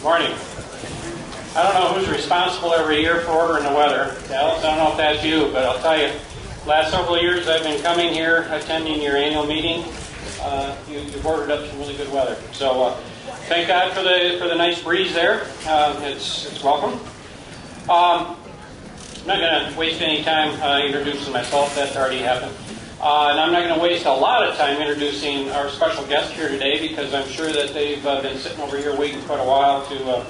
Morning. I don't know who's responsible every year for ordering the weather. Dallas, I don't know if that's you, but I'll tell you, last several years I've been coming here, attending your annual meeting. You've ordered up some really good weather. So thank God for the nice breeze there. It's welcome. I'm not going to waste any time introducing myself. That's already happened. And I'm not going to waste a lot of time introducing our special guest here today, because I'm sure that they've been sitting over here waiting quite a while to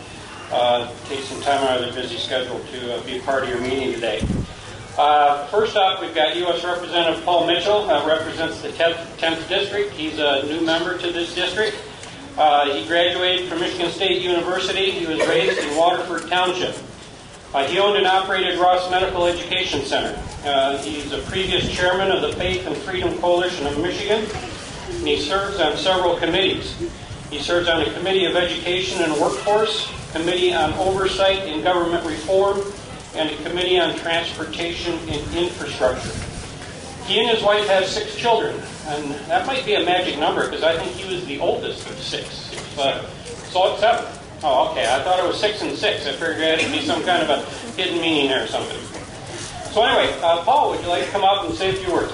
take some time out of their busy schedule to be a part of your meeting today. First up, we've got U.S. Representative Paul Mitchell, represents the 10th District. He's a new member to this district. He graduated from Michigan State University. He was raised in Waterford Township. He owned and operated Ross Medical Education Center. He's a previous chairman of the Faith and Freedom Coalition of Michigan, and he serves on several committees. He serves on the Committee of Education and Workforce, Committee on Oversight and Government Reform, and a Committee on Transportation and Infrastructure. He and his wife have 6 children, and that might be a magic number because I think he was the oldest of 6. So it's 7. Oh, okay. I thought it was 6 and 6. I figured there had to be some kind of a hidden meaning there or something. So anyway, Paul, would you like to come up and say a few words?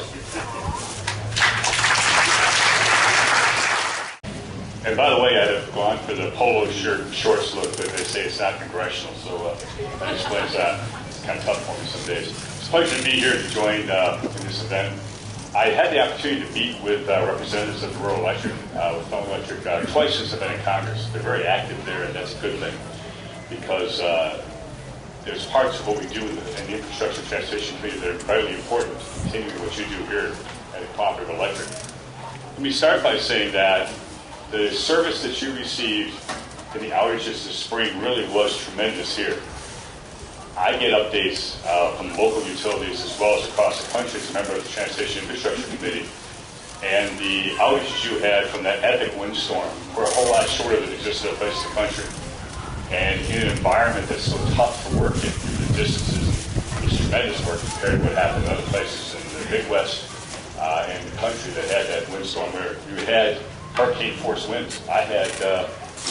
And by the way, I'd have gone for the polo shirt shorts look, but they say it's not congressional, so that explains that. It's kind of tough for me some days. It's a pleasure to be here to join in this event. I had the opportunity to meet with representatives of the Rural Electric, with Phone Electric, twice since I've been in Congress. They're very active there, and that's a good thing, because there's parts of what we do in the Infrastructure Transition Committee that are vitally important to continue what you do here at the Cooperative Electric. Let me start by saying that the service that you received in the outages this spring really was tremendous here. I get updates from local utilities as well as across the country as a member of the Transition Infrastructure Committee. And the outages you had from that epic windstorm were a whole lot shorter than existed other places in the country. And in an environment that's so tough to work in through the distances, it's tremendous work compared to what happened in other places in the Midwest and the country that had that windstorm where you had hurricane-force winds. I had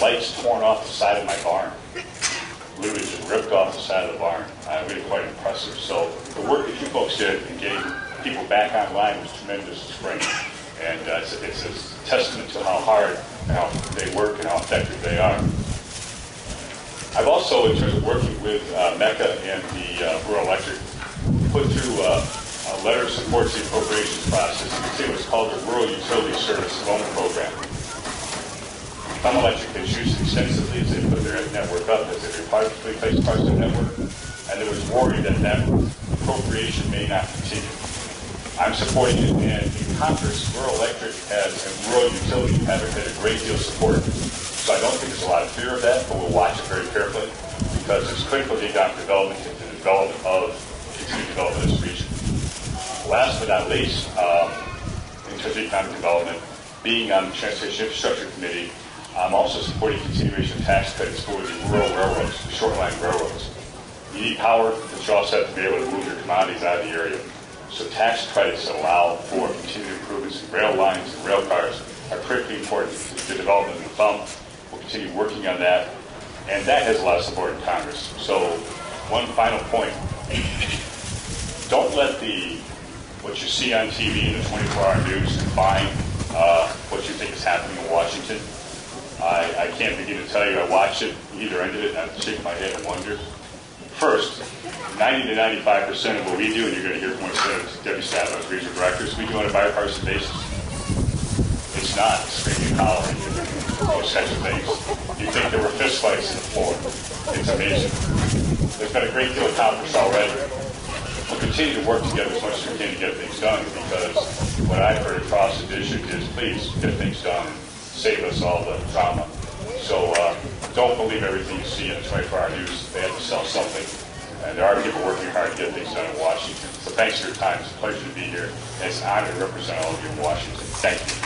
lights torn off the side of my barn. Literally just ripped off the side of the barn. Really quite impressive. So the work that you folks did in getting people back online was tremendous this spring. And it's a testament to how hard and how they work and how effective they are. I've also, in terms of working with MECA and the Rural Electric, put through a letter of support to the appropriations process. You can see what's called the Rural Utility Service Loan Program. Some Electric has used it extensively as they put their network up, as they replace parts of the network, and there was worry that that appropriation may not continue. I'm supporting it, and in Congress, Rural Electric has and Rural Utility have had a great deal of support. So I don't think there's a lot of fear of that, but we'll watch it very carefully because it's critical to economic development and the development of continued development of this region. Last but not least, in terms of economic development, being on the Transportation Infrastructure Committee, I'm also supporting continuation of tax credits for the rural railroads, the short-line railroads. You need power, but you also have to be able to move your commodities out of the area. So tax credits that allow for continued improvements in rail lines and rail cars are critically important to the development of the thumb. We'll continue working on that, and that has a lot of support in Congress. So one final point. Don't let what you see on TV in the 24-hour news define what you think is happening in Washington. I can't begin to tell you. I watch it, either end of it, and I shake my head and wonder. First, 90 to 95% of what we do, and you're going to hear from one of Debbie Stavros, regional directors, we do on a bipartisan basis. It's not screaming and hollering, those types of things. You think there were fistfights in the floor. It's amazing. There's been a great deal accomplished already. We'll continue to work together as much as we can to get things done, because what I've heard across the district is please get things done and save us all the drama. So don't believe everything you see in the 24-hour news. They have to sell something. And there are people working hard to get things done in Washington. So thanks for your time. It's a pleasure to be here. And it's an honor to represent all of you in Washington. Thank you.